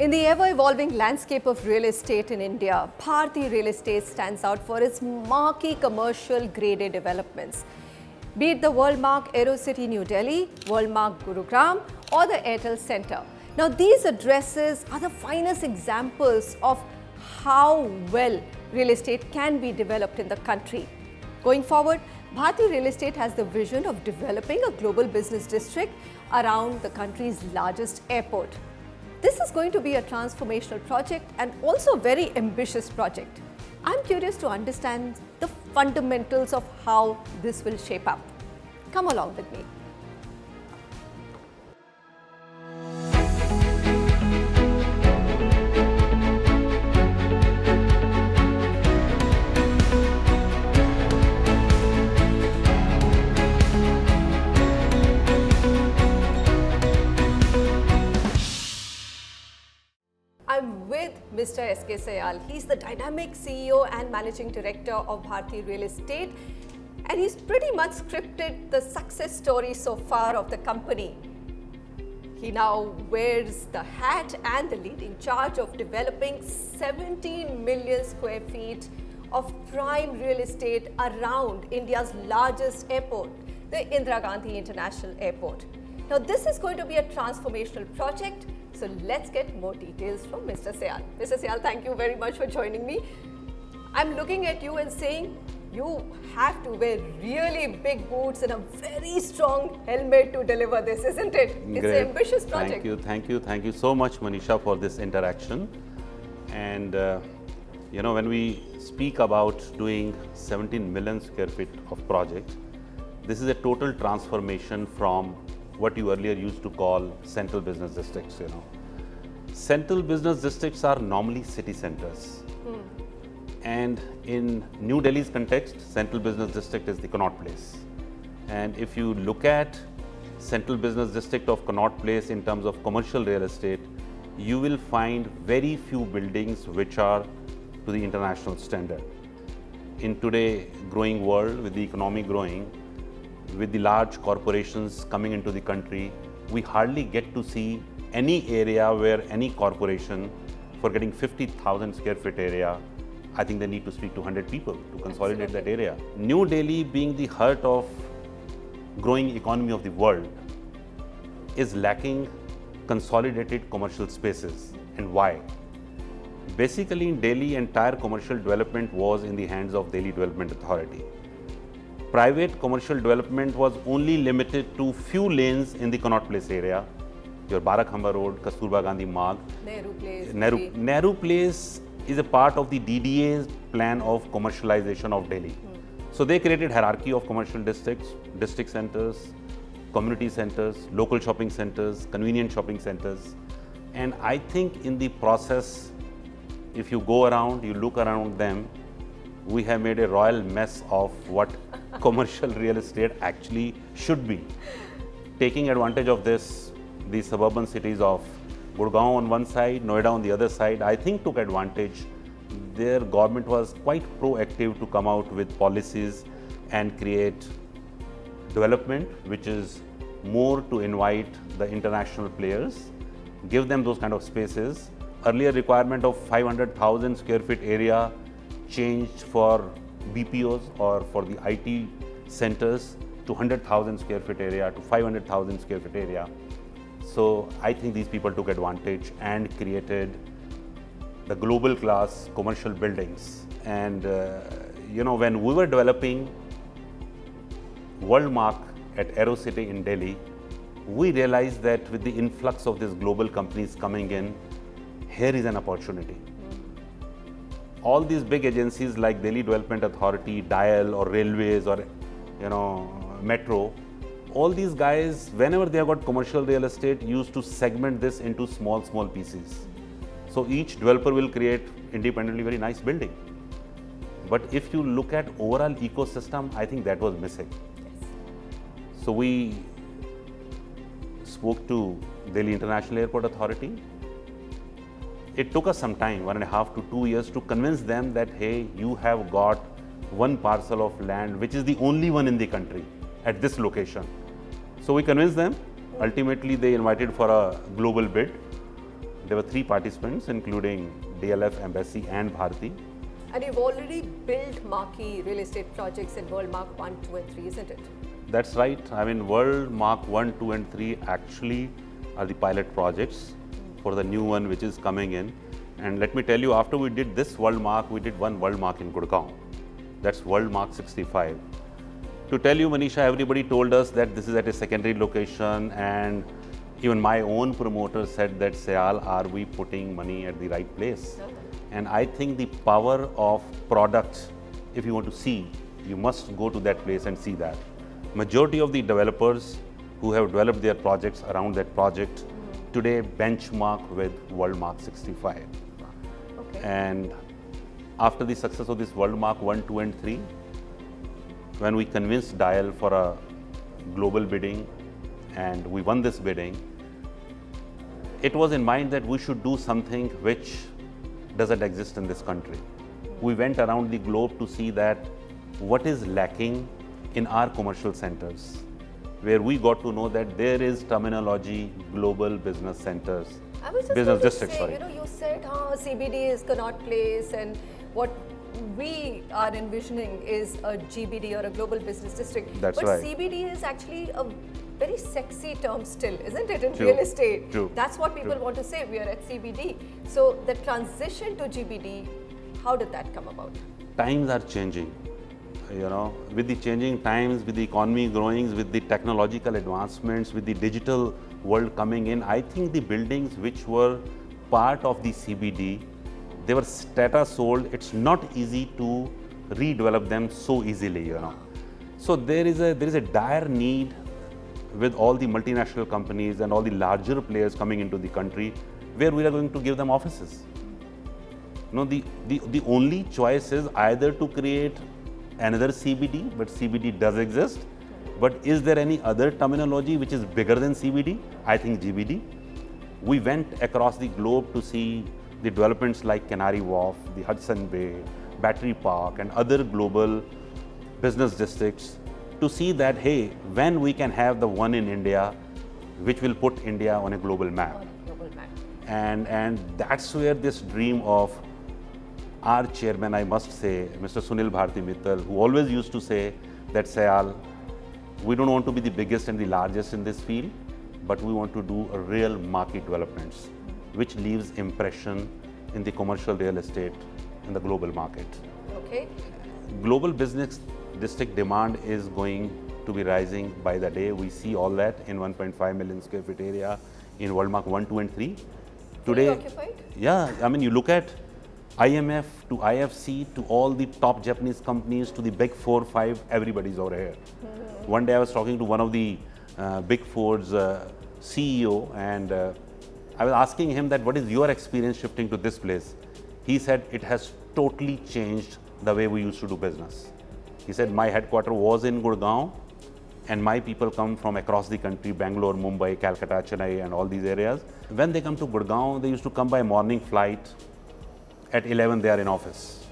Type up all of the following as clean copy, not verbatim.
In the ever-evolving landscape of real estate in India, Bharti Real Estate stands out for its marquee commercial Grade A developments. Be it the Worldmark Aerocity New Delhi, Worldmark Gurugram or the Airtel Centre. Now these addresses are the finest examples of how well real estate can be developed in the country. Going forward, Bharti Real Estate has the vision of developing a global business district around the country's largest airport. This is going to be a transformational project and also a very ambitious project. I'm curious to understand the fundamentals of how this will shape up. Come along with me. I'm with Mr. S.K. Sayal. He's the dynamic CEO and Managing Director of Bharti Real Estate, and he's pretty much scripted the success story so far of the company. He now wears the hat and the leading charge of developing 17 million square feet of prime real estate around India's largest airport, the Indira Gandhi International Airport. Now this is going to be a transformational project. So let's get more details from Mr. Sayal. Mr. Sayal, thank you very much for joining me. I'm looking at you and saying you have to wear really big boots and a very strong helmet to deliver this, isn't it? It's an ambitious project. Thank you so much, Manisha, for this interaction. And when we speak about doing 17 million square feet of project, this is a total transformation from what you earlier used to call central business districts. Central business districts are normally city centers. And in New Delhi's context, central business district is the Connaught Place. And if you look at central business district of Connaught Place in terms of commercial real estate, you will find very few buildings which are to the international standard. In today's growing world, with the economy growing, with the large corporations coming into the country, we hardly get to see any area where any corporation, for getting 50,000 square feet area, I think they need to speak to 100 people to consolidate that area. New Delhi, being the heart of growing economy of the world, is lacking consolidated commercial spaces. And why? Basically in Delhi, entire commercial development was in the hands of Delhi Development Authority. Private commercial development was only limited to few lanes in the Connaught Place area, your Barakhamba Road, Kasturba Gandhi Marg. Nehru Place. Nehru Place is a part of the DDA's plan of commercialization of Delhi. So they created hierarchy of commercial districts, district centers, community centers, local shopping centers, convenient shopping centers. And I think in the process, if you go around, you look around them, we have made a royal mess of what commercial real estate actually should be. Taking advantage of this, the suburban cities of Gurgaon on one side, Noida on the other side, I think took advantage. Their government was quite proactive to come out with policies and create development which is more to invite the international players, give them those kind of spaces. Earlier requirement of 500,000 square feet area changed for BPOs or for the IT centers to 100,000 square feet area to 500,000 square feet area. So I think these people took advantage and created the global class commercial buildings. And when we were developing Worldmark at Aerocity in Delhi, we realized that with the influx of these global companies coming in, here is an opportunity. All these big agencies like Delhi Development Authority, DIAL or Railways or Metro, all these guys, whenever they have got commercial real estate, used to segment this into small pieces. So each developer will create independently very nice building. But if you look at overall ecosystem, I think that was missing. So we spoke to Delhi International Airport Authority. It took us some time, 1.5 to 2 years, to convince them that, hey, you have got one parcel of land, which is the only one in the country at this location. So we convinced them. Ultimately, they invited for a global bid. there were 3 participants, including DLF, Embassy, and Bharti. And you've already built marquee real estate projects in Worldmark 1, 2 and 3, isn't it? That's right. I mean, Worldmark 1, 2 and 3 actually are the pilot projects for the new one which is coming in. And let me tell you, after we did this Worldmark, we did one Worldmark in Gurgaon. That's Worldmark 65. To tell you, Manisha, everybody told us that this is at a secondary location, and even my own promoter said that, Sayal, are we putting money at the right place? And I think the power of products, if you want to see, you must go to that place and see that. Majority of the developers who have developed their projects around that project today benchmark with Worldmark 65. Okay. And after the success of this Worldmark 1, 2 and 3, when we convinced Dial for a global bidding and we won this bidding, it was in mind that we should do something which doesn't exist in this country. We went around the globe to see that what is lacking in our commercial centers, where we got to know that there is terminology, global business centers, I was just business going to districts, say, sorry. you know, you said CBD is Connaught Place, and what we are envisioning is a GBD or a global business district. That's but right. CBD is actually a very sexy term still, isn't it, in True. real estate? True. That's what people True. want to say, we are at CBD. So the transition to GBD, how did that come about? Times are changing. You know, with the changing times, with the economy growing, with the technological advancements, with the digital world coming in, I think the buildings which were part of the CBD, they were strata sold. It's not easy to redevelop them so easily, you know. So there is a dire need with all the multinational companies and all the larger players coming into the country, where we are going to give them offices. No, the only choice is either to create another CBD, but CBD does exist. But is there any other terminology which is bigger than CBD? I think GBD. We went across the globe to see the developments like Canary Wharf, the Hudson Bay, Battery Park, and other global business districts to see that, hey, when we can have the one in India, which will put India on a global map. And that's where this dream of our chairman, I must say, Mr. Sunil Bharti Mittal, who always used to say that, Sayal, we don't want to be the biggest and the largest in this field, but we want to do a real market developments, which leaves impression in the commercial real estate in the global market. Okay. Global business district demand is going to be rising by the day. We see all that in 1.5 million square feet area in Worldmark 1, 2 and 3. Fully occupied? Yeah, I mean, you look at IMF to IFC to all the top Japanese companies to the big 4, 5, everybody's over here. One day I was talking to one of the big four's CEO, and I was asking him that what is your experience shifting to this place? He said it has totally changed the way we used to do business. He said my headquarters was in Gurgaon, and my people come from across the country, Bangalore, Mumbai, Calcutta, Chennai, and all these areas. When they come to Gurgaon, they used to come by morning flight. At 11 they are in office.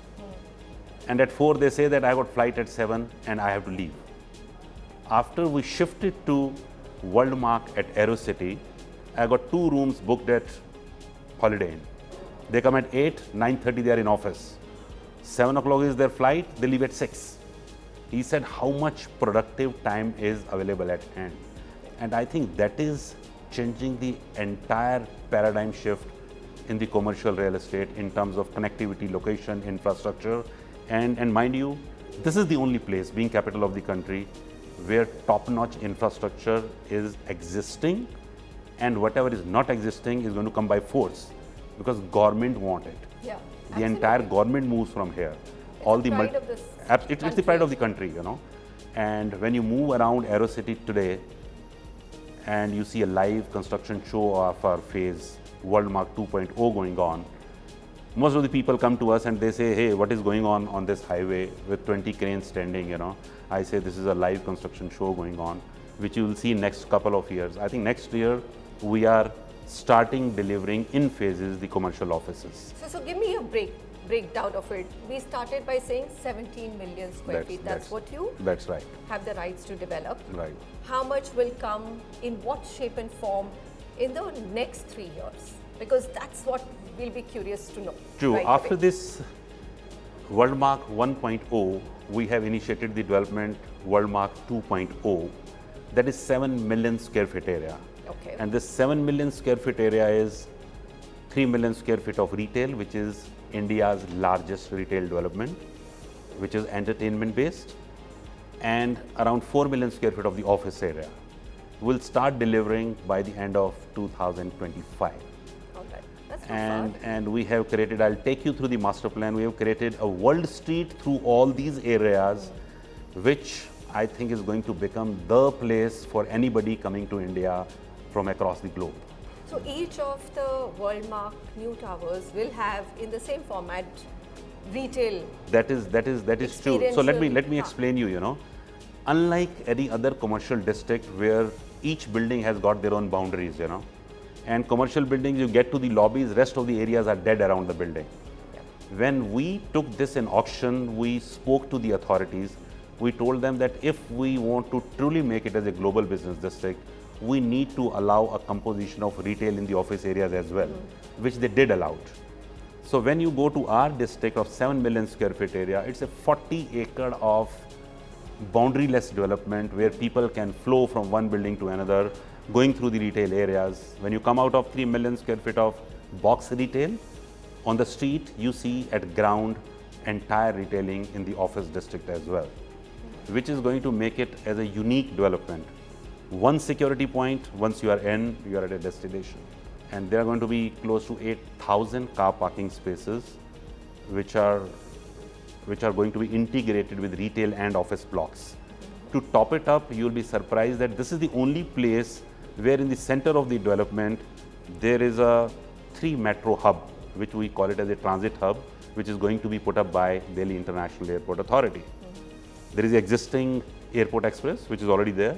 And at 4 they say that I got flight at 7 and I have to leave. After we shifted to Worldmark at AeroCity, I got 2 rooms booked at Holiday Inn. They come at 8, 9:30 they are in office. 7 o'clock is their flight, they leave at 6. He said how much productive time is available at hand. And I think that is changing the entire paradigm shift in the commercial real estate in terms of connectivity, location, infrastructure. And mind you, this is the only place, being capital of the country, where top-notch infrastructure is existing, and whatever is not existing is going to come by force, because government want it. Yeah. The entire government moves from here. It's the pride of the country, you know. And when you move around AeroCity today, and you see a live construction show of our phase Worldmark 2.0 going on, most of the people come to us and they say, hey, what is going on this highway with 20 cranes standing, you know. I say this is a live construction show going on, which you will see next couple of years. I think next year we are starting delivering in phases the commercial offices. So give me a breakdown of it. We started by saying 17 million square feet. That's what you That's right. have the rights to develop. Right. How much will come in what shape and form in the next 3 years? Because that's what we'll be curious to know. True. right After away. this Worldmark 1.0, we have initiated the development Worldmark 2.0, that is 7 million square feet area. Okay. And this 7 million square feet area is 3 million square feet of retail, which is India's largest retail development, which is entertainment based, and around 4 million square feet of the office area. We'll start delivering by the end of 2025. All right. That's not far. And we have created, I'll take you through the master plan, we have created a world street through all these areas, which I think is going to become the place for anybody coming to India from across the globe. So each of the Worldmark new towers will have, in the same format, retail. That is true. So let me Experiential, explain you. You know, unlike any other commercial district where each building has got their own boundaries, you know, and commercial buildings, you get to the lobbies, rest of the areas are dead around the building. When we took this in auction, we spoke to the authorities. We told them that if we want to truly make it as a global business district, we need to allow a composition of retail in the office areas as well, which they did allow. So when you go to our district of 7 million square feet area, it's a 40 acre of boundaryless development where people can flow from one building to another, going through the retail areas. When you come out of 3 million square feet of box retail, on the street you see at ground entire retailing in the office district as well, which is going to make it as a unique development. One security point, once you are in, you are at a destination. And there are going to be close to 8,000 car parking spaces, which are going to be integrated with retail and office blocks. To top it up, you will be surprised that this is the only place where in the center of the development, there is a 3 metro hub, which we call it as a transit hub, which is going to be put up by Delhi International Airport Authority. There is the existing Airport Express, which is already there.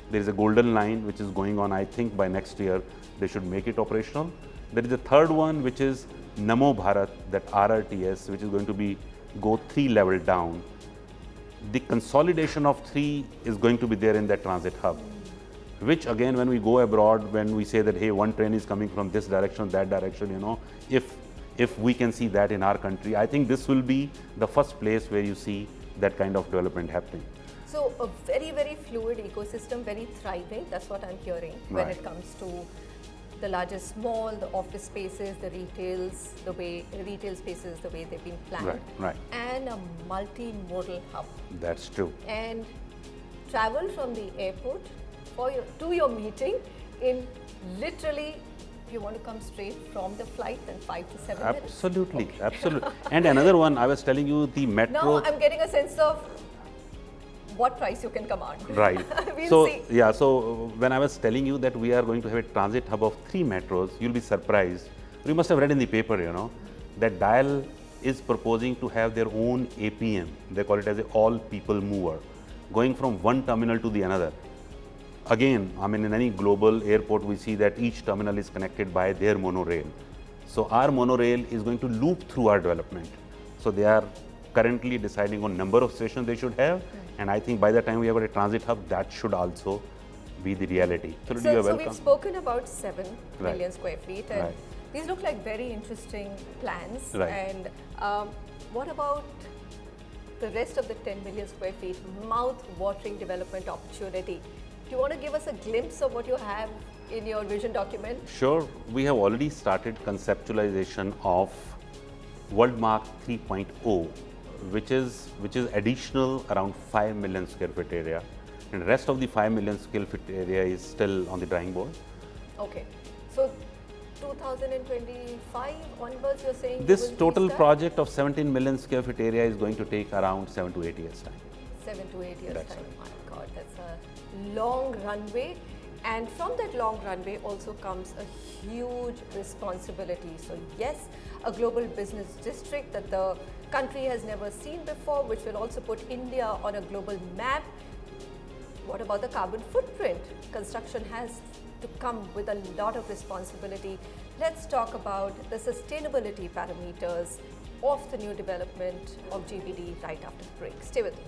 There is a golden line, which is going on, I think by next year, they should make it operational. There is a third one, which is Namo Bharat, that RRTS, which is going to go 3 levels down. The consolidation of 3 is going to be there in that transit hub, which again, when we go abroad, when we say that, hey, one train is coming from this direction, that direction, you know, if we can see that in our country, I think this will be the first place where you see that kind of development happening. So a very, very fluid ecosystem, very thriving. That's what I'm hearing when it comes to the largest mall, the office spaces, the retail spaces, the way they've been planned, Right. and a multimodal hub. That's true. And travel from the airport to your meeting in literally, if you want to come straight from the flight, then 5 to 7 minutes. Absolutely, absolutely. And another one, I was telling you, the metro. Now I'm getting a sense of what price you can command. Right. We'll see. Yeah, so when I was telling you that we are going to have a transit hub of 3 metros, you'll be surprised. You must have read in the paper, you know, that Dial is proposing to have their own APM. They call it as an all people mover, going from one terminal to the another. Again, I mean, in any global airport, we see that each terminal is connected by their monorail. So our monorail is going to loop through our development. So they are currently deciding on number of stations they should have. And I think by the time we have a transit hub, that should also be the reality. So we've spoken about 7 million square feet, and Right. these look like very interesting plans. Right. And what about the rest of the 10 million square feet mouth-watering development opportunity? Do you want to give us a glimpse of what you have in your vision document? Sure, we have already started conceptualization of Worldmark 3.0, which is additional around 5 million square feet area, and the rest of the 5 million square feet area is still on the drawing board. Okay, so 2025 onwards, you're saying This you will total restart? project of 17 million square feet area is going to take around 7 to 8 years time. 7 to 8 years That's time. My God, that's a long runway. And from that long runway also comes a huge responsibility. So yes, a global business district that the country has never seen before, which will also put India on a global map. What about the carbon footprint? Construction has to come with a lot of responsibility. Let's talk about the sustainability parameters of the new development of GBD right after the break. Stay with us.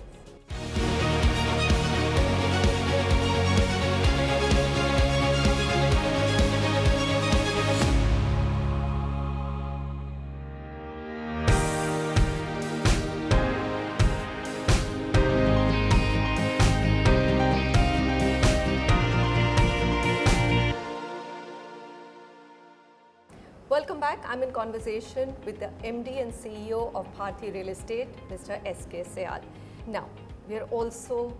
back, I'm in conversation with the MD and CEO of Bharti Real Estate, Mr. S.K. Sayal. Now, we are also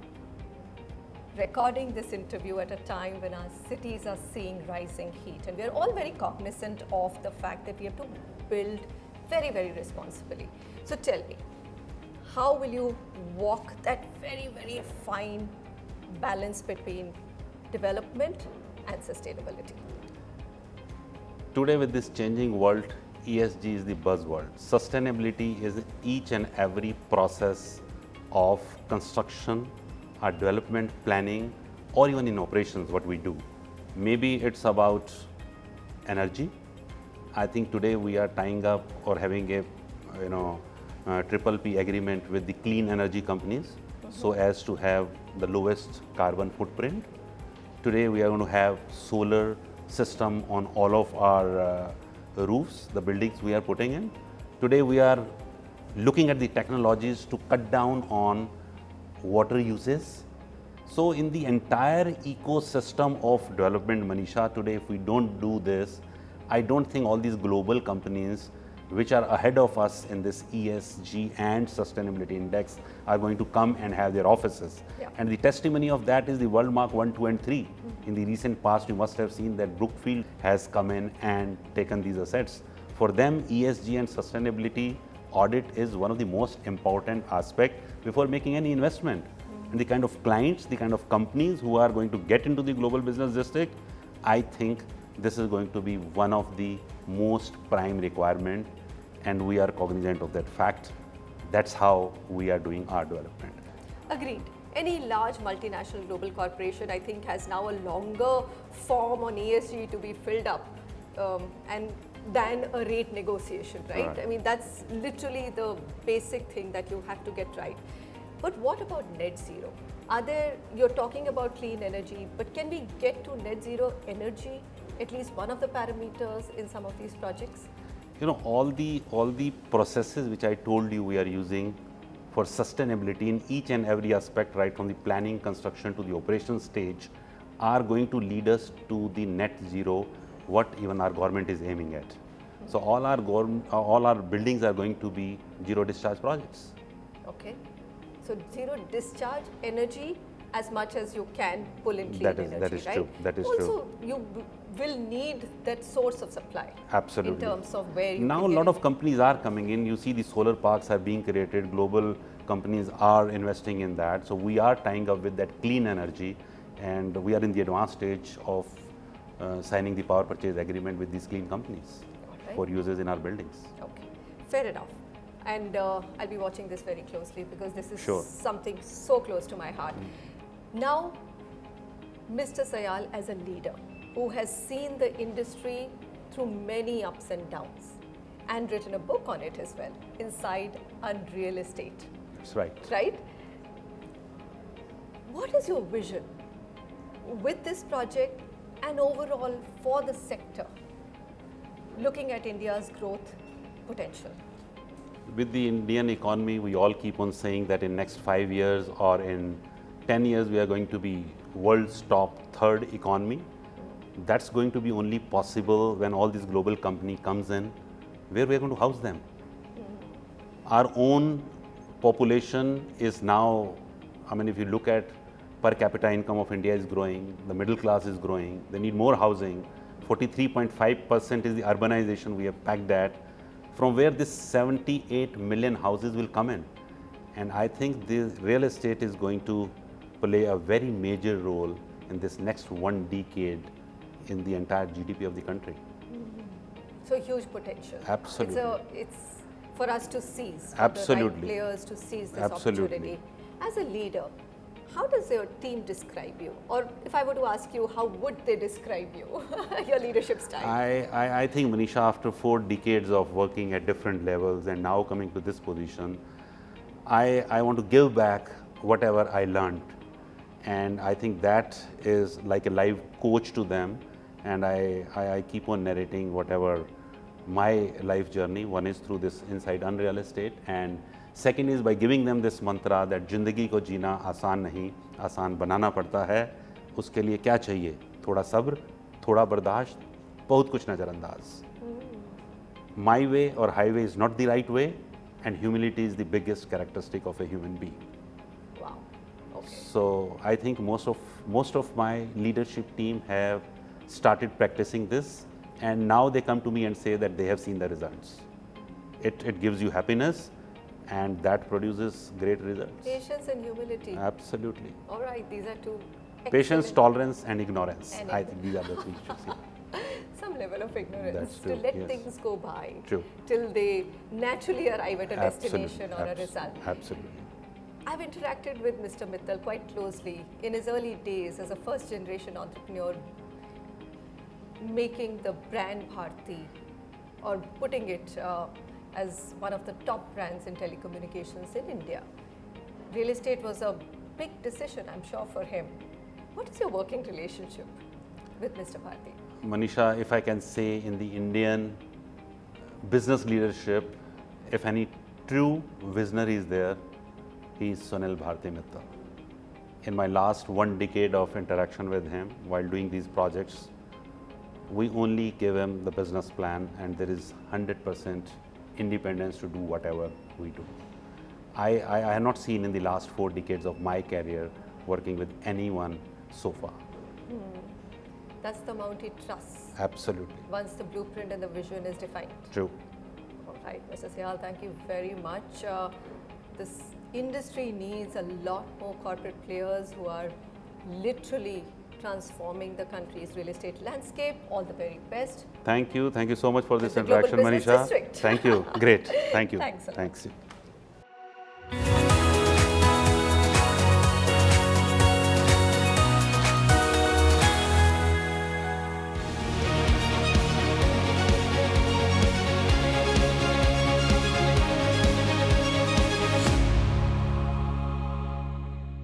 recording this interview at a time when our cities are seeing rising heat, and we are all very cognizant of the fact that we have to build very, very responsibly. So tell me, how will you walk that very, very fine balance between development and sustainability? Today, with this changing world, ESG is the buzzword. Sustainability is each and every process of construction, our development planning, or even in operations, what we do. Maybe it's about energy. I think today we are tying up or having a triple P agreement with the clean energy companies, so as to have the lowest carbon footprint. Today we are going to have solar system on all of our roofs, the buildings we are putting in. Today we are looking at the technologies to cut down on water uses. So in the entire ecosystem of development, Manisha, today if we don't do this, I don't think all these global companies which are ahead of us in this ESG and sustainability index are going to come and have their offices. Yeah. And the testimony of that is the Worldmark 1, 2 and 3. In the recent past, you must have seen that Brookfield has come in and taken these assets. For them, ESG and sustainability audit is one of the most important aspects before making any investment. And the kind of clients, the kind of companies who are going to get into the global business district, I think this is going to be one of the most prime requirement, and we are cognizant of that fact. That's how we are doing our development. Agreed. Any large multinational global corporation, I think, has now a longer form on ESG to be filled up and than a rate negotiation, right? Right. I mean, that's literally the basic thing that you have to get right. But what about net zero? You're talking about clean energy, but can we get to net zero energy, at least one of the parameters in some of these projects? You know, all the processes which I told you we are using for sustainability in each and every aspect, right from the planning, construction to the operation stage, are going to lead us to the net zero, what even our government is aiming at. So all our buildings are going to be zero discharge projects. Okay. So zero discharge energy as much as you can pull in clean That energy, is right? true. That is also, true. You will need that source of supply. Absolutely. In terms of where you now can a get lot it. of companies are coming in. You see the solar parks are being created. Global companies are investing in that. So we are tying up with that clean energy, and we are in the advanced stage of signing the power purchase agreement with these clean companies Okay. for uses in our buildings. Okay, fair enough. And I'll be watching this very closely because this is Sure. something so close to my heart. Now, Mr. Sayal, as a leader who has seen the industry through many ups and downs and written a book on it as well, Inside Unreal Estate, That's right. right? What is your vision with this project and overall for the sector, looking at India's growth potential? With the Indian economy, we all keep on saying that in next 5 years or in 10 years, we are going to be world's top third economy. That's going to be only possible when all this global company comes in, where we are going to house them. Our own population is now, I mean, if you look at per capita income of India is growing, the middle class is growing, they need more housing. 43.5% is the urbanization we have pegged at, from where this 78 million houses will come in. And I think the real estate is going to play a very major role in this next 1 decade in the entire GDP of the country. So huge potential. Absolutely. It's for us to seize, for Absolutely. the right players to seize this Absolutely. opportunity. As a leader, how does your team describe you? Or if I were to ask you, how would they describe you, your leadership style? I think, Manisha, after 4 decades of working at different levels and now coming to this position, I want to give back whatever I learned. And I think that is like a live coach to them. And I keep on narrating whatever my life journey. One is through this Inside Unreal Estate, and second is by giving them this mantra that जिंदगी को जीना आसान नहीं, आसान बनाना पड़ता है. उसके लिए क्या चाहिए? थोड़ा सब्र, थोड़ा बर्दाश्त, बहुत कुछ नज़रअंदाज. my way or highway is not the right way, and humility is the biggest characteristic of a human being. Wow. Okay. So I think most of my leadership team have started practicing this, and now they come to me and say that they have seen the results. It gives you happiness, and that produces great results. Patience and humility. Absolutely. All right, these are two Patience, excellent- tolerance, and ignorance. And I think these are the three traits. Yeah. some level of ignorance That's to true, let yes. things go by True. till they naturally arrive at a Absolutely. destination or a result. Absolutely. I've interacted with Mr. Mittal quite closely in his early days as a first generation entrepreneur, making the brand Bharti or putting it as one of the top brands in telecommunications in India. Real estate was a big decision, I'm sure, for him. What is your working relationship with Mr. Bharti? Manisha, if I can say, in the Indian business leadership, if any true visionary is there, he is Sunil Bharti Mittal. In my last 1 decade of interaction with him while doing these projects, we only give him the business plan, and there is 100% independence to do whatever we do. I have not seen in the last 4 decades of my career working with anyone so far. That's the amount he trusts Absolutely. once the blueprint and the vision is defined. True. All right, Mr. Sayal, thank you very much. This industry needs a lot more corporate players who are literally transforming the country's real estate landscape. All the very best. Thank you. Thank you so much for this The Global interaction, Business Manisha. District. Thank you. Great. Thank you. Thanks a lot. Thanks.